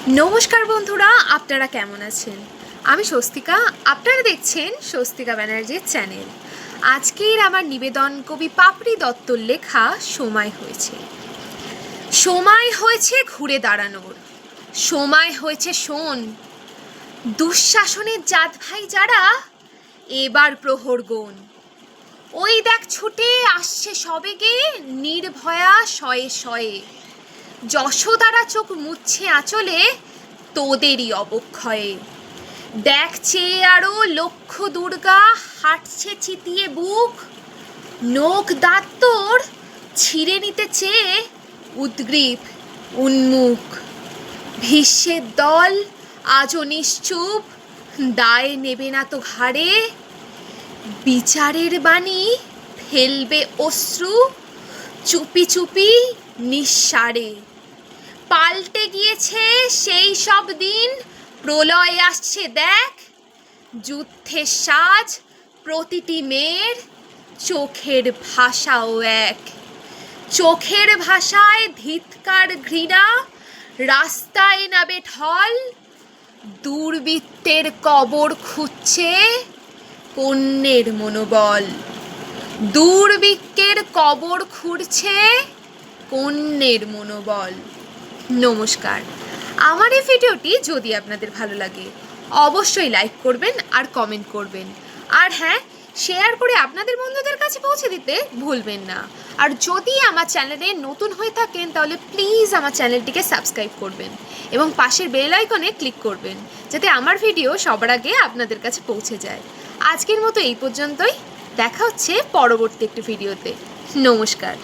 নমস্কার বন্ধুরা, আপনারা কেমন আছেন? আমি স্বস্তিকা, আপনারা দেখছেন স্বস্তিকা ব্যানার্জির চ্যানেল। আজকের আমার নিবেদন কবি পাপড়ি দত্তর লেখা সময় হয়েছে। সময় হয়েছে ঘুরে দাঁড়ানোর, সময় হয়েছে শোন, দুঃশাসনের জাত ভাই যারা এবার প্রহর গোন। ওই দেখ ছুটে আসছে সবেগে নির্ভয়া শয়ে শয়ে, যশোদারা চোখ মুছছে আঁচলে তোদেরই অবক্ষয়ে। দেখছে আরো লক্ষ দুর্গা হাঁটছে চিতিয়ে বুক, নোক দাঁত তোর ছিঁড়ে নিতে চেয়ে উদ্গ্রীব উন্মুখ। ভীষ্মের দল আজও নিশ্চুপ, দায় নেবে না তো ঘাড়ে, বিচারের বাণী ফেলবে অশ্রু চুপি চুপি নিঃসারে। পাল্টে গিয়েছে সেই সব দিন, প্রলয় আসছে দেখ, যুদ্ধের সাজ প্রতিটি মেয়ের চোখের ভাষাও এক। চোখের ভাষায় ধিৎকার ঘৃণা, রাস্তায় নাবে ঢল, দুর্বৃত্তের কবর খুঁজছে কন্যের মনোবল। দুর্বৃত্তের কবর খুঁড়ছে কন্যের মনোবল। নমস্কার। আমার এই ভিডিওটি যদি আপনাদের ভালো লাগে অবশ্যই লাইক করবেন আর কমেন্ট করবেন, আর হ্যাঁ, শেয়ার করে আপনাদের বন্ধুদের কাছে পৌঁছে দিতে ভুলবেন না। আর যদি আমার চ্যানেলে নতুন হয়ে থাকেন তাহলে প্লিজ আমার চ্যানেলটিকে সাবস্ক্রাইব করবেন এবং পাশের বেল আইকনে ক্লিক করবেন, যাতে আমার ভিডিও সবার আগে আপনাদের কাছে পৌঁছে যায়। আজকের মতো এই পর্যন্তই, দেখা হচ্ছে পরবর্তী একটি ভিডিওতে। নমস্কার।